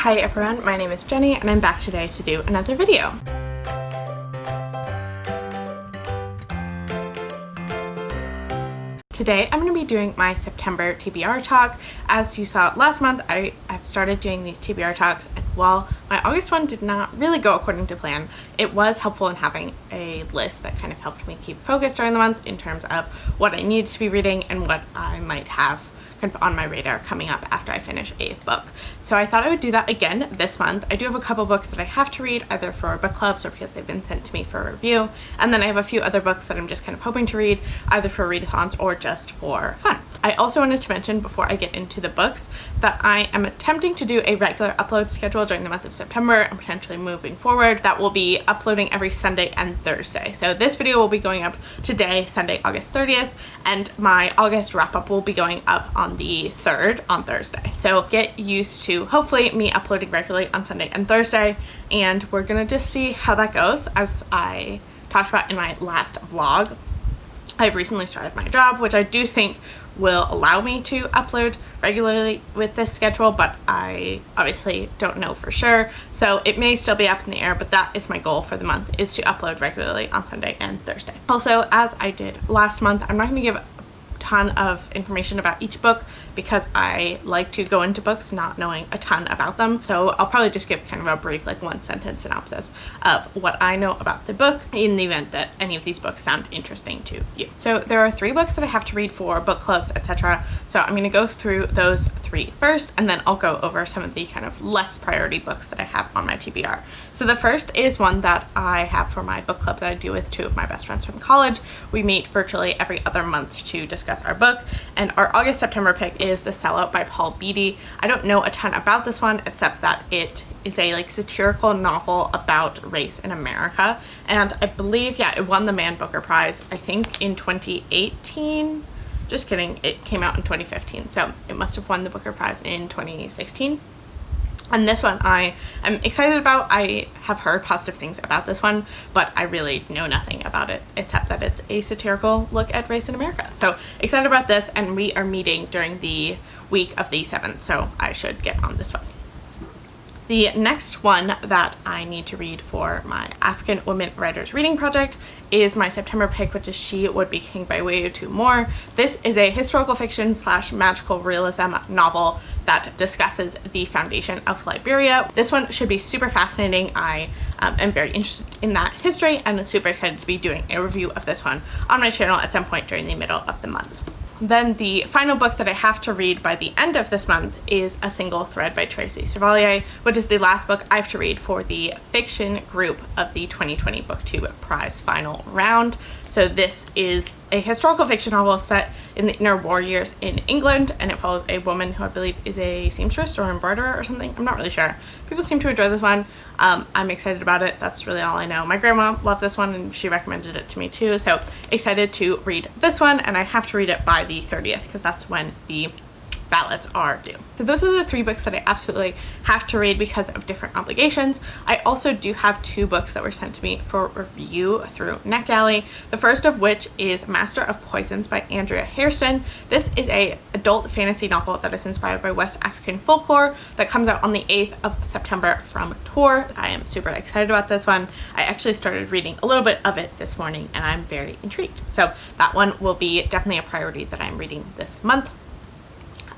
Hi everyone, my name is Jenny and I'm back today to do another video. Today I'm going to be doing my September TBR talk. As you saw last month, I have started doing these TBR talks, and while my August one did not really go according to plan, it was helpful in having a list that kind of helped me keep focused during the month in terms of what I needed to be reading and what I might have kind of on my radar coming up after I finish a book. So I thought I would do that again this month. I do have a couple books that I have to read either for book clubs or because they've been sent to me for review, and then I have a few other books that I'm just kind of hoping to read either for readathons or just for fun. I also wanted to mention before I get into the books that I am attempting to do a regular upload schedule during the month of September and potentially moving forward. That will be uploading every Sunday and Thursday. So this video will be going up today, Sunday, August 30th, and my August wrap-up will be going up on the 3rd on Thursday. So get used to hopefully me uploading regularly on Sunday and Thursday, and we're gonna just see how that goes. As I talked about in my last vlog, I've recently started my job, which I do think will allow me to upload regularly with this schedule, but I obviously don't know for sure. So it may still be up in the air, but that is my goal for the month, is to upload regularly on Sunday and Thursday. Also, as I did last month, I'm not going to give a ton of information about each book because I like to go into books not knowing a ton about them. So I'll probably just give kind of a brief, like, one sentence synopsis of what I know about the book in the event that any of these books sound interesting to you. So there are 3 books that I have to read for book clubs, etc. So I'm going to go through those 3 first, and then I'll go over some of the kind of less priority books that I have on my TBR. So the first is one that I have for my book club that I do with 2 of my best friends from college. We meet virtually every other month to discuss our book, and our August-September pick is The Sellout by Paul Beatty. I don't know a ton about this one except that it is a satirical novel about race in America, and I believe, yeah, it won the Man Booker Prize, I think in 2018. Just kidding, it came out in 2015, so it must have won the Booker Prize in 2016. And this one I am excited about. I have heard positive things about this one, but I really know nothing about it except that it's a satirical look at race in America. So excited about this, and we are meeting during the week of the 7th, so I should get on this one. The next one that I need to read for my African Women Writers Reading Project is my September pick, which is She Would Be King by Wherein I. This is a historical fiction / magical realism novel that discusses the foundation of Liberia. This one should be super fascinating. I am very interested in that history and super excited to be doing a review of this one on my channel at some point during the middle of the month. Then the final book that I have to read by the end of this month is A Single Thread by Tracy Chevalier, which is the last book I have to read for the fiction group of the 2020 Booktube Prize final round. So this is a historical fiction novel set in the interwar years in England, and it follows a woman who I believe is a seamstress or embroiderer or something. I'm not really sure. People seem to enjoy this one. I'm excited about it. That's really all I know. My grandma loved this one and she recommended it to me too, so excited to read this one, and I have to read it by the 30th because that's when the ballots are due. So those are the 3 books that I absolutely have to read because of different obligations. I also do have 2 books that were sent to me for review through Netgalley. The first of which is Master of Poisons by Andrea Hairston. This is a adult fantasy novel that is inspired by West African folklore that comes out on the 8th of September from Tor. I am super excited about this one. I actually started reading a little bit of it this morning and I'm very intrigued. So that one will be definitely a priority that I'm reading this month.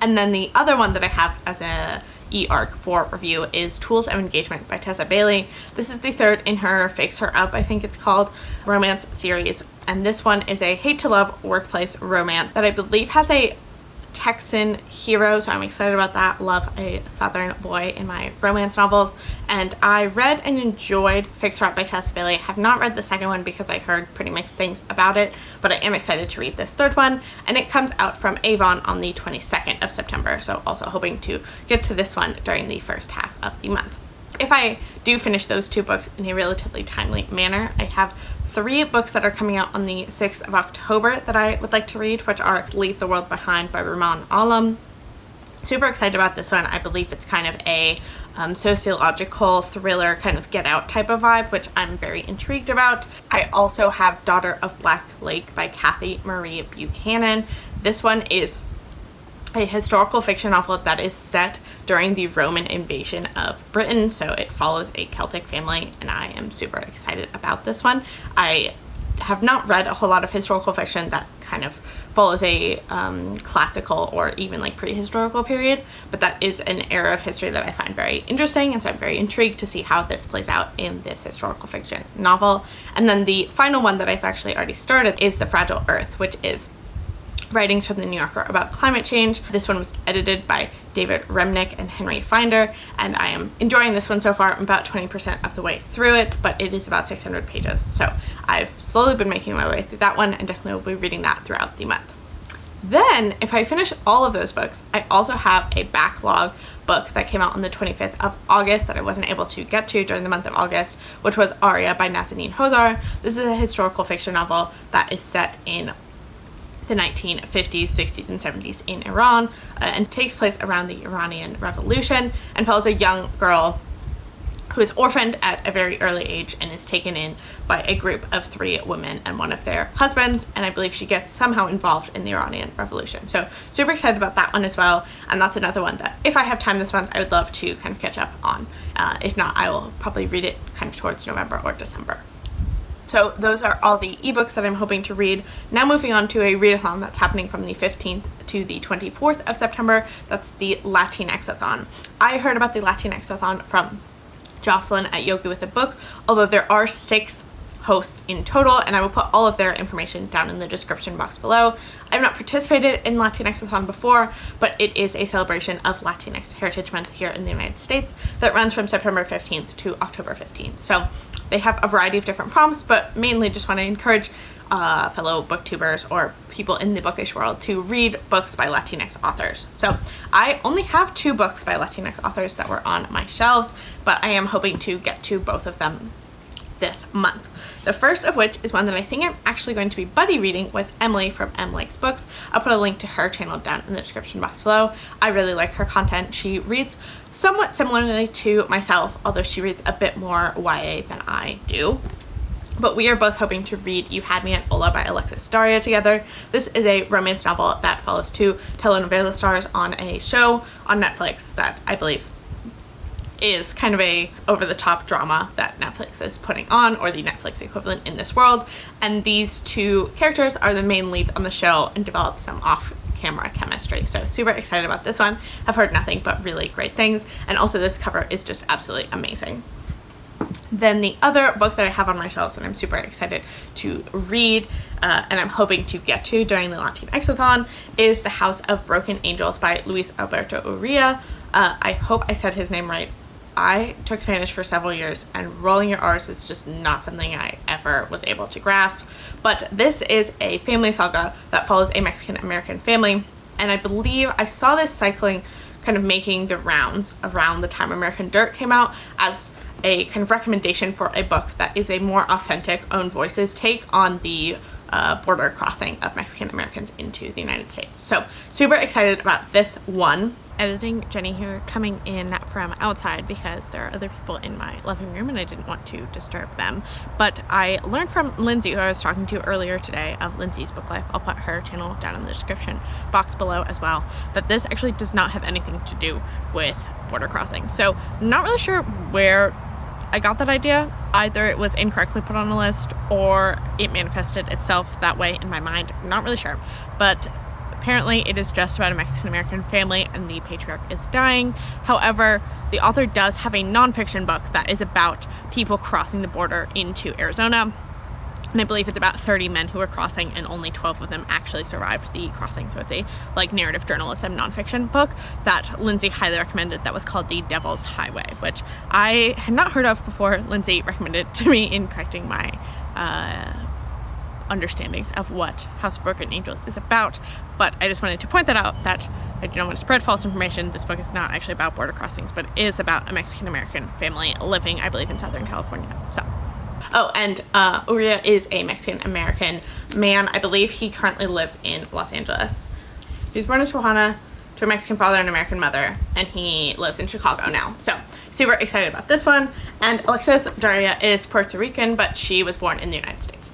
And then the other one that I have as a e-arc for review is Tools of Engagement by Tessa Bailey. This is the 3rd in her Fix Her Up, I think it's called, romance series. And this one is a hate-to-love workplace romance that I believe has a Texan hero, so I'm excited about that. Love a Southern boy in my romance novels, and I read and enjoyed Fix Her Up by Tessa Bailey. I have not read the second one because I heard pretty mixed things about it, but I am excited to read this 3rd one, and it comes out from Avon on the 22nd of September, so also hoping to get to this one during the first half of the month. If I do finish those 2 books in a relatively timely manner, I have 3 books that are coming out on the 6th of October that I would like to read, which are Leave the World Behind by Rumaan Alam. Super excited about this one. I believe it's kind of a sociological thriller, kind of Get Out type of vibe, which I'm very intrigued about. I also have Daughter of Black Lake by Kathy Marie Buchanan. This one is a historical fiction novel that is set during the Roman invasion of Britain, so it follows a Celtic family, and I am super excited about this one. I have not read a whole lot of historical fiction that kind of follows a classical or even like prehistorical period, but that is an era of history that I find very interesting, and so I'm very intrigued to see how this plays out in this historical fiction novel. And then the final one that I've actually already started is The Fragile Earth, which is writings from the New Yorker about climate change. This one was edited by David Remnick and Henry Finder, and I am enjoying this one so far. I'm about 20% of the way through it, but it is about 600 pages. So I've slowly been making my way through that one, and definitely will be reading that throughout the month. Then, if I finish all of those books, I also have a backlog book that came out on the 25th of August that I wasn't able to get to during the month of August, which was Aria by Nazanin Hozar. This is a historical fiction novel that is set in the 1950s, 60s, and 70s in Iran, and takes place around the Iranian Revolution, and follows a young girl who is orphaned at a very early age and is taken in by a group of 3 women and one of their husbands, and I believe she gets somehow involved in the Iranian Revolution. So super excited about that one as well, and that's another one that if I have time this month I would love to kind of catch up on. If not, I will probably read it kind of towards November or December. So those are all the ebooks that I'm hoping to read. Now moving on to a readathon that's happening from the 15th to the 24th of September. That's the Latinx-a-thon. I heard about the Latinx-a-thon from Jocelyn at Yogi with a Book, although there are 6 hosts in total, and I will put all of their information down in the description box below. I've not participated in Latinx-a-thon before, but it is a celebration of Latinx Heritage Month here in the United States that runs from September 15th to October 15th. So they have a variety of different prompts, but mainly just want to encourage fellow booktubers or people in the bookish world to read books by Latinx authors. So I only have 2 books by Latinx authors that were on my shelves, but I am hoping to get to both of them this month. The first of which is one that I think I'm actually going to be buddy reading with Emily from Em Likes Books. I'll put a link to her channel down in the description box below. I really like her content. She reads somewhat similarly to myself, although she reads a bit more YA than I do. But we are both hoping to read You Had Me at Ola by Alexis Daria together. This is a romance novel that follows 2 telenovela stars on a show on Netflix that I believe is kind of a over-the-top drama that Netflix is putting on, or the Netflix equivalent in this world. And these 2 characters are the main leads on the show and develop some off-camera chemistry. So super excited about this one. I've heard nothing but really great things, and also this cover is just absolutely amazing. Then the other book that I have on my shelves and I'm super excited to read, and I'm hoping to get to during the Latinx-a-thon, is The House of Broken Angels by Luis Alberto Urrea. I hope I said his name right. I took Spanish for several years, and rolling your R's is just not something I ever was able to grasp. But this is a family saga that follows a Mexican-American family, and I believe I saw this cycling kind of making the rounds around the time American Dirt came out as a kind of recommendation for a book that is a more authentic own voices take on the border crossing of Mexican Americans into the United States. So super excited about this one. Editing Jenny here, coming in from outside because there are other people in my living room and I didn't want to disturb them. But I learned from Lindsay, who I was talking to earlier today, of Lindsay's Book Life. I'll put her channel down in the description box below as well, that this actually does not have anything to do with border crossing. So not really sure where I got that idea. Either it was incorrectly put on a list or it manifested itself that way in my mind. I'm not really sure, but apparently it is just about a Mexican-American family and the patriarch is dying. However, the author does have a nonfiction book that is about people crossing the border into Arizona. And I believe it's about 30 men who are crossing and only 12 of them actually survived the crossing. So it's a like narrative journalism nonfiction book that Lindsay highly recommended that was called The Devil's Highway, which I had not heard of before Lindsay recommended it to me in correcting my understandings of what House of Broken Angels is about. But I just wanted to point that out, that I do not want to spread false information. This book is not actually about border crossings, but it is about a Mexican-American family living, I believe, in Southern California. So. Oh, and Urrea is a Mexican-American man. I believe he currently lives in Los Angeles. He was born in Tijuana to a Mexican father and American mother, and he lives in Chicago now. So, super excited about this one. And Alexis Daria is Puerto Rican, but she was born in the United States.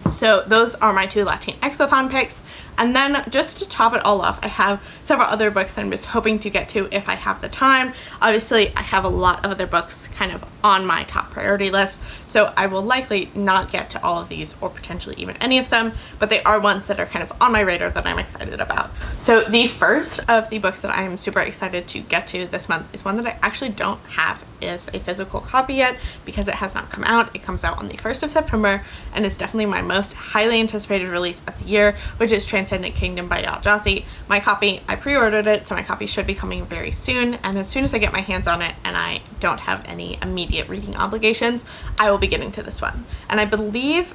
So those are my 2 Latinx-a-thon picks. And then just to top it all off, I have several other books that I'm just hoping to get to if I have the time. Obviously, I have a lot of other books kind of on my top priority list, so I will likely not get to all of these or potentially even any of them, but they are ones that are kind of on my radar that I'm excited about. So the first of the books that I am super excited to get to this month is one that I actually don't have as a physical copy yet because it has not come out. It comes out on the 1st of September and is definitely my most highly anticipated release of the year, which is Transcendent Kingdom by Julija. My copy, I pre-ordered it, so my copy should be coming very soon, and as soon as I get my hands on it and I don't have any immediate reading obligations, I will be getting to this one. And I believe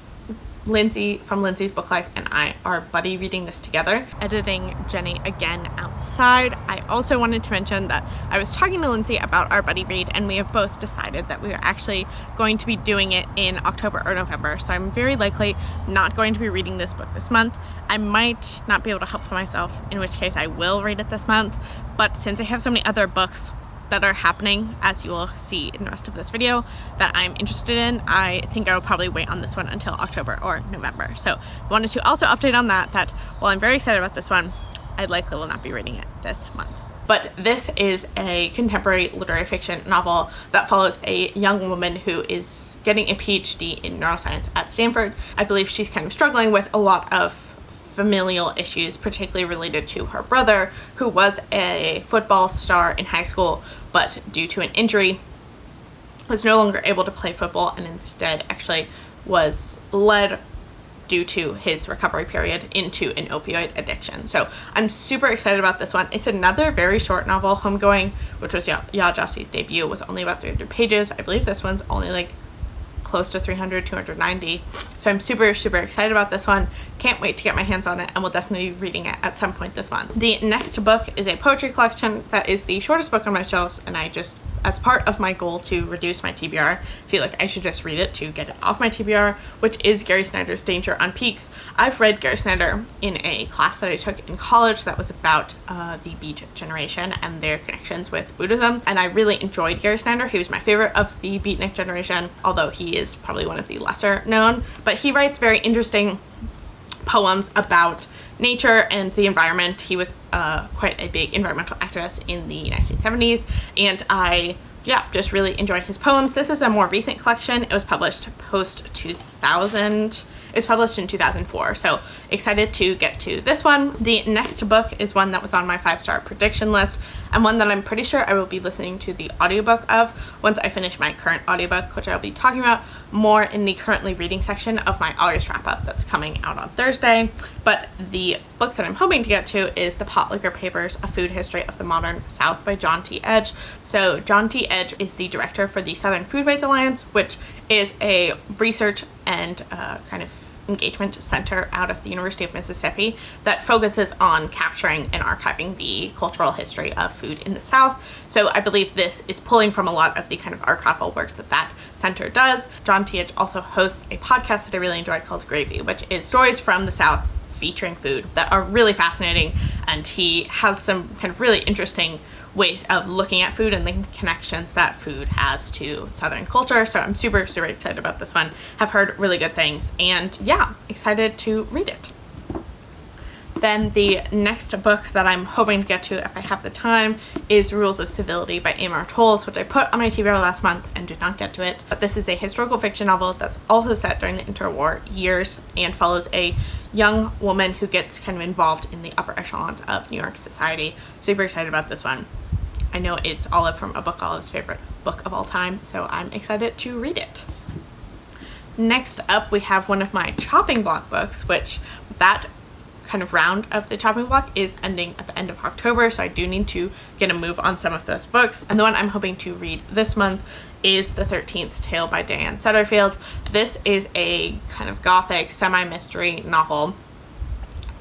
Lindsay from Lindsay's Book Life and I are buddy reading this together. Editing Jenny again outside. I also wanted to mention that I was talking to Lindsay about our buddy read, and we have both decided that we are actually going to be doing it in October or November, so I'm very likely not going to be reading this book this month. I might not be able to help for myself, in which case I will read it this month, but since I have so many other books that are happening, as you will see in the rest of this video, that I'm interested in, I think I will probably wait on this one until October or November. So I wanted to also update on that while I'm very excited about this one, I likely will not be reading it this month. But this is a contemporary literary fiction novel that follows a young woman who is getting a PhD in neuroscience at Stanford. I believe she's kind of struggling with a lot of familial issues, particularly related to her brother, who was a football star in high school, but due to an injury was no longer able to play football and instead actually was led, due to his recovery period, into an opioid addiction. So I'm super excited about this one. It's another very short novel. Homegoing, which was Julija debut, was only about 300 pages. I believe this one's only like close to 300, 290. So I'm super excited about this one. Can't wait to get my hands on it, and will definitely be reading it at some point this month. The next book is a poetry collection that is the shortest book on my shelves, and I just, as part of my goal to reduce my TBR, feel like I should just read it to get it off my TBR, which is Gary Snyder's Danger on Peaks. I've read Gary Snyder in a class that I took in college that was about the Beat generation and their connections with Buddhism, and I really enjoyed Gary Snyder. He was my favorite of the Beatnik generation, although he is probably one of the lesser known, but he writes very interesting poems about nature and the environment. He was quite a big environmental activist in the 1970s, and I just really enjoyed his poems. This is a more recent collection. It was published post 2000. It was published in 2004, so excited to get to this one. The next book is one that was on my 5-star prediction list, and one that I'm pretty sure I will be listening to the audiobook of once I finish my current audiobook, which I'll be talking about more in the currently reading section of my August wrap-up that's coming out on Thursday. But the book that I'm hoping to get to is The Potlicker Papers, A Food History of the Modern South by John T. Edge. So John T. Edge is the director for the Southern Foodways Alliance, which is a research and kind of engagement center out of the University of Mississippi that focuses on capturing and archiving the cultural history of food in the South. So I believe this is pulling from a lot of the kind of archival work that center does. John T. Edge also hosts a podcast that I really enjoy called Gravy, which is stories from the South featuring food that are really fascinating, and he has some kind of really interesting ways of looking at food and the connections that food has to Southern culture. So I'm super excited about this one. Have heard really good things, and yeah, excited to read it. Then the next book that I'm hoping to get to if I have the time is Rules of Civility by Amor Towles, which I put on my TBR last month and did not get to it. But this is a historical fiction novel that's also set during the interwar years and follows a young woman who gets kind of involved in the upper echelons of New York society. Super excited about this one. I know it's Olive from A Book Olive's favorite book of all time, so I'm excited to read it. Next up, we have one of my chopping block books, which that kind of round of the chopping block is ending at the end of October, so I do need to get a move on some of those books. And the one I'm hoping to read this month is The 13th Tale by Diane Setterfield. This is a kind of gothic semi-mystery novel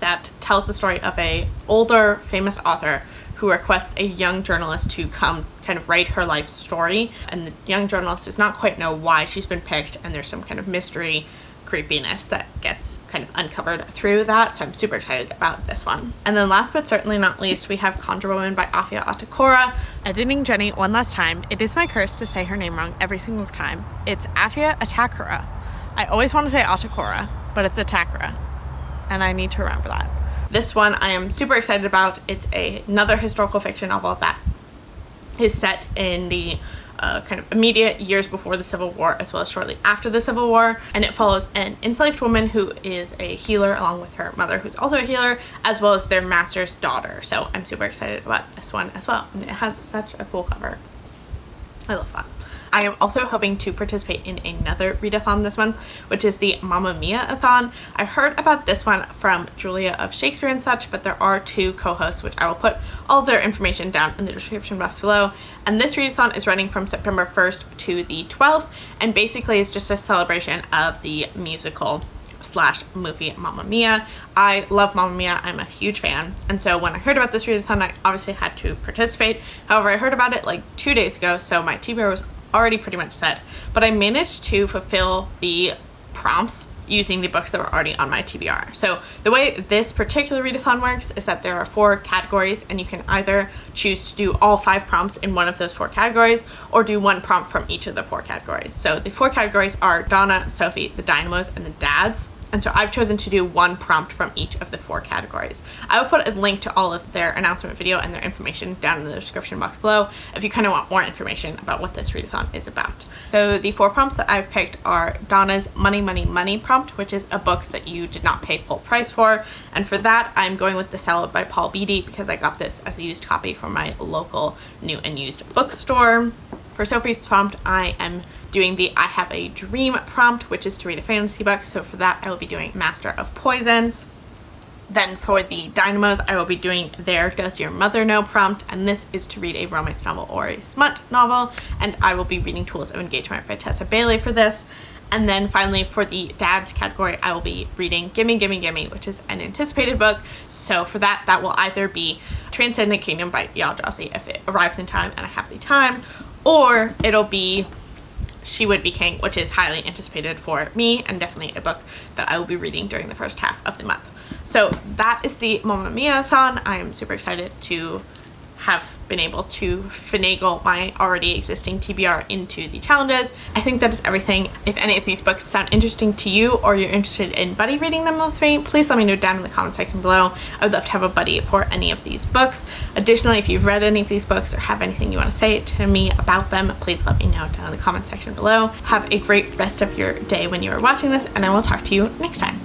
that tells the story of a older famous author who requests a young journalist to come kind of write her life story, and the young journalist does not quite know why she's been picked, and there's some kind of mystery creepiness that gets kind of uncovered through that, so I'm super excited about this one. And then last but certainly not least, we have Conjure Woman by Afia Atakora. Editing Jenny one last time, it is my curse to say her name wrong every single time. It's Afia Atakora. I always want to say Atakora, but it's Atakora, and I need to remember that. This one I am super excited about. It's another historical fiction novel that is set in the kind of immediate years before the Civil War as well as shortly after the Civil War, and it follows an enslaved woman who is a healer along with her mother who's also a healer, as well as their master's daughter. So I'm super excited about this one as well, and it has such a cool cover. I love that. I am also hoping to participate in another readathon this month, which is the Mammamiathon. I heard about this one from Julija of Shakespeare and such, but there are 2 co-hosts, which I will put all of their information down in the description box below. And this readathon is running from September 1st to the 12th, and basically is just a celebration of the musical / movie Mamma Mia. I love Mamma Mia. I'm a huge fan, and so when I heard about this readathon, I obviously had to participate. However, I heard about it like 2 days ago, so my TBR was already pretty much set, but I managed to fulfill the prompts using the books that were already on my TBR. So the way this particular readathon works is that there are 4 categories, and you can either choose to do all 5 prompts in one of those 4 categories or do 1 prompt from each of the 4 categories. So the 4 categories are Donna, Sophie, the Dynamos, and the Dads. And so I've chosen to do 1 prompt from each of the 4 categories. I will put a link to all of their announcement video and their information down in the description box below if you kind of want more information about what this readathon is about. So the 4 prompts that I've picked are Donna's Money, Money, Money prompt, which is a book that you did not pay full price for. And for that, I'm going with The Salad by Paul Beatty because I got this as a used copy from my local new and used bookstore. For Sophie's prompt, I am doing the I Have a Dream prompt, which is to read a fantasy book. So for that, I will be doing Master of Poisons. Then for the Dynamos, I will be doing There Does Your Mother Know prompt, and this is to read a romance novel or a smut novel, and I will be reading Tools of Engagement by Tessa Bailey for this. And then finally for the Dads category, I will be reading Gimme Gimme Gimme, which is an anticipated book. So for that, that will either be Transcendent Kingdom by Yael Jossi if it arrives in time and I have the time, or it'll be She Would Be King, which is highly anticipated for me and definitely a book that I will be reading during the first half of the month. So that is the Mammamiathon. I am super excited to have been able to finagle my already existing TBR into the challenges. I think that is everything. If any of these books sound interesting to you or you're interested in buddy reading them with me, please let me know down in the comment section below. I would love to have a buddy for any of these books. Additionally, if you've read any of these books or have anything you want to say to me about them, please let me know down in the comment section below. Have a great rest of your day when you are watching this, and I will talk to you next time.